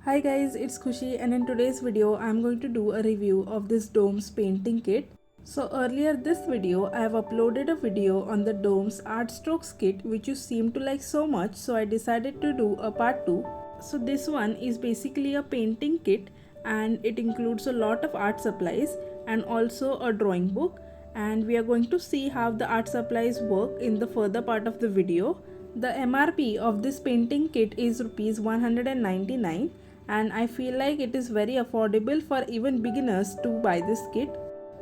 Hi guys, it's Khushi and in today's video I'm going to do a review of this DOMS painting kit. So earlier this video I have uploaded a video on the DOMS art strokes kit which you seem to like so much, so I decided to do a part 2. So this one is basically a painting kit and it includes a lot of art supplies and also a drawing book, and we are going to see how the art supplies work in the further part of the video. The MRP of this painting kit is rupees 199 and I feel like it is very affordable for even beginners to buy this kit.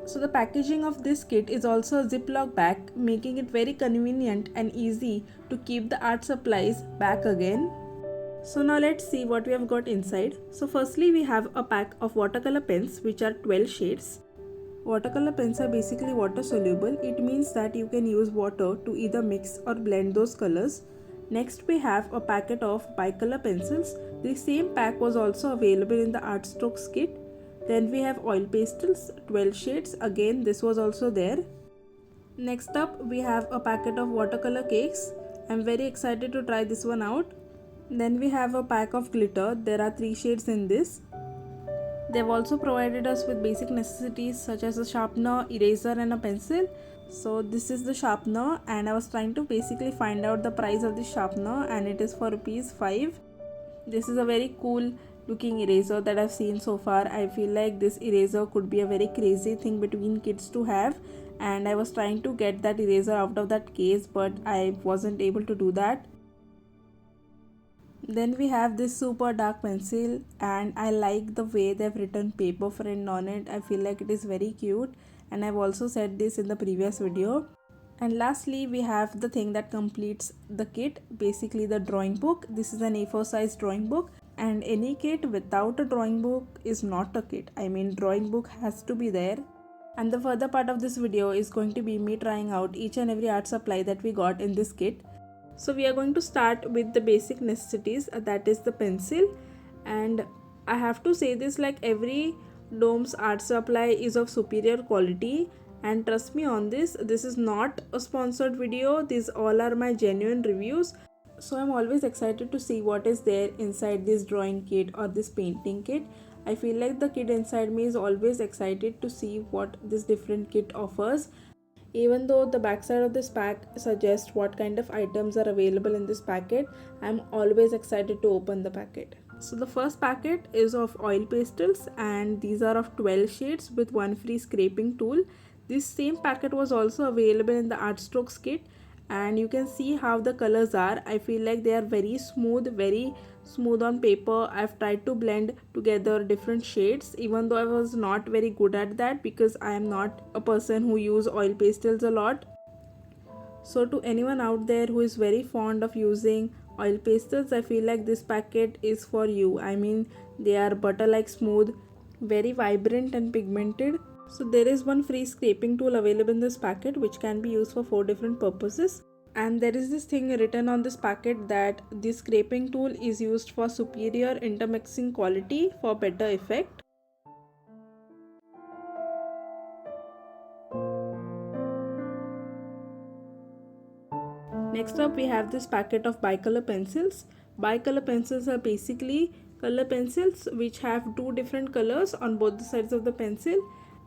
So the packaging of this kit is also a ziploc bag, making it very convenient and easy to keep the art supplies back again. So now let's see what we have got inside. So firstly we have a pack of watercolor pens which are 12 shades. Watercolor pens are basically water soluble. It means that you can use water to either mix or blend those colors. Next we have a packet of bicolor pencils. The same pack was also available in the art strokes kit. Then we have oil pastels, 12 shades. Again this was also there. Next up we have a packet of watercolor cakes. I'm very excited to try this one out. Then we have a pack of glitter. There are 3 shades in this. They have also provided us with basic necessities such as a sharpener, eraser and a pencil. So this is the sharpener and I was trying to basically find out the price of this sharpener and it is for rupees 5. This is a very cool looking eraser that I've seen so far. I feel like this eraser could be a very crazy thing between kids to have, and I was trying to get that eraser out of that case but I wasn't able to do that. Then we have this super dark pencil and I like the way they've written paper friend on it. I feel like it is very cute and I've also said this in the previous video. And lastly we have the thing that completes the kit, basically the drawing book. This is an A4 size drawing book, and any kit without a drawing book is not a kit. I mean, drawing book has to be there. And the further part of this video is going to be me trying out each and every art supply that we got in this kit. So we are going to start with the basic necessities, that is the pencil. And I have to say this, like every DOMS art supply is of superior quality, and trust me on this is not a sponsored video. These all are my genuine reviews. So I'm always excited to see what is there inside this drawing kit or this painting kit. I feel like the kid inside me is always excited to see what this different kit offers. Even though the backside of this pack suggests what kind of items are available in this packet, I'm always excited to open the packet. So the first packet is of oil pastels and these are of 12 shades with one free scraping tool. This same packet was also available in the art strokes kit, and you can see how the colors are. I feel like they are very smooth on paper. I've tried to blend together different shades, even though I was not very good at that because I am not a person who use oil pastels a lot. So to anyone out there who is very fond of using oil pastels, I feel like this packet is for you. I mean, they are butter like smooth, very vibrant and pigmented. So there is one free scraping tool available in this packet which can be used for 4 different purposes. And there is this thing written on this packet that this scraping tool is used for superior intermixing quality for better effect. Next up we have this packet of bicolor pencils. Bicolor pencils are basically color pencils which have 2 different colors on both the sides of the pencil.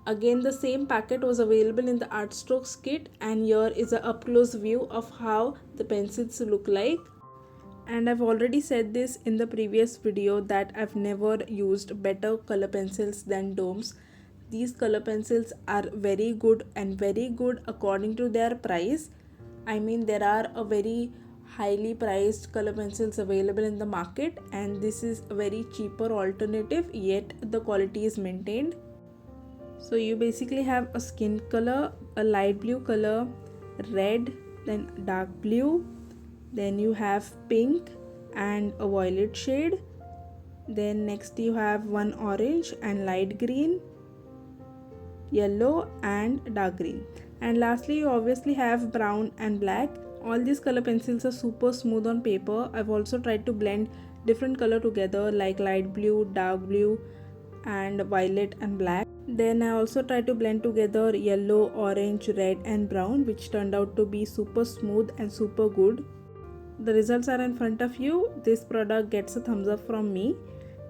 Again, the same packet was available in the art strokes kit, and here is an up close view of how the pencils look like. And I've already said this in the previous video that I've never used better color pencils than DOMS. These color pencils are very good and very good according to their price. I mean, there are a very highly priced color pencils available in the market, and this is a very cheaper alternative, yet the quality is maintained. So you basically have a skin color, a light blue color, red, then dark blue, then you have pink and a violet shade, then next you have one orange and light green, yellow and dark green, and lastly you obviously have brown and black. All these color pencils are super smooth on paper. I've also tried to blend different color together like light blue, dark blue and violet and black. Then I also tried to blend together yellow, orange, red and brown, which turned out to be super smooth and super good. The results are in front of you. This product gets a thumbs up from me.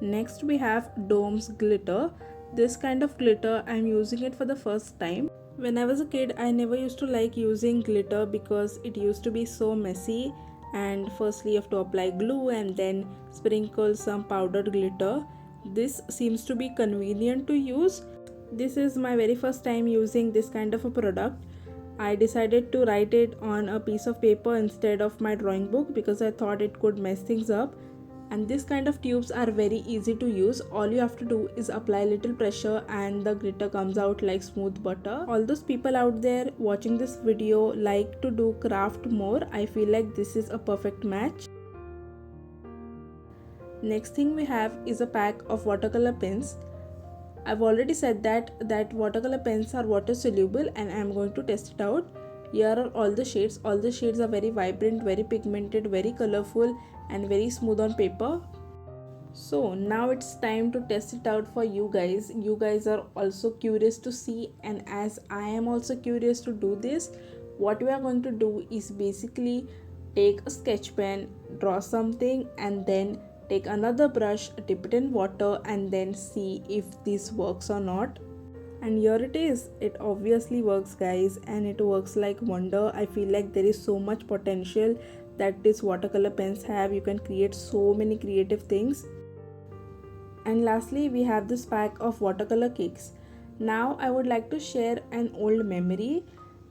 Next we have DOMS glitter. This kind of glitter I'm using it for the first time. When I was a kid, I never used to like using glitter because it used to be so messy, and firstly you have to apply glue and then sprinkle some powdered glitter. This seems to be convenient to use. This is my very first time using this kind of a product. I decided to write it on a piece of paper instead of my drawing book because I thought it could mess things up. And this kind of tubes are very easy to use. All you have to do is apply little pressure and the glitter comes out like smooth butter. All those people out there watching this video like to do craft more, I feel like this is a perfect match. Next thing we have is a pack of watercolor pens. I've already said that watercolor pens are water soluble and I'm going to test it out. Here are all the shades. All the shades are very vibrant, very pigmented, very colorful and very smooth on paper. So now it's time to test it out for you guys. You guys are also curious to see, and as I am also curious to do this, what we are going to do is basically take a sketch pen, draw something, and then take another brush, dip it in water, and then see if this works or not. And here it is. It obviously works, guys, and it works like wonder. I feel like there is so much potential that these watercolor pens have. You can create so many creative things. And lastly, we have this pack of watercolor cakes. Now I would like to share an old memory.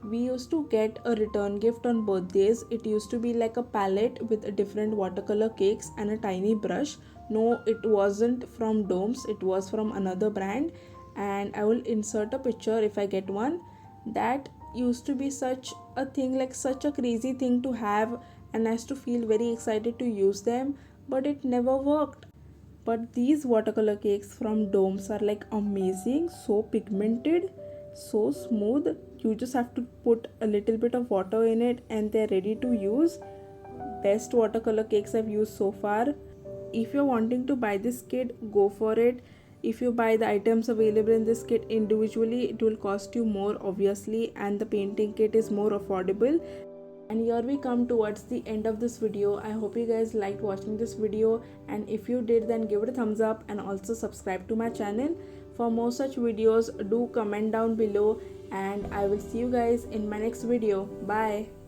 We used to get a return gift on birthdays. It used to be like a palette with different watercolor cakes and a tiny brush. No, it wasn't from DOMS, it was from another brand, and I will insert a picture if I get one. That used to be such a thing, like such a crazy thing to have, and I used to feel very excited to use them, but it never worked. But these watercolor cakes from DOMS are like amazing, so pigmented, so smooth. You just have to put a little bit of water in it and they're ready to use. Best watercolor cakes I've used so far. If you're wanting to buy this kit, go for it. If you buy the items available in this kit individually, it will cost you more obviously, and the painting kit is more affordable. And here we come towards the end of this video. I hope you guys liked watching this video, and if you did, then give it a thumbs up and also subscribe to my channel. For more such videos, do comment down below, and I will see you guys in my next video. Bye.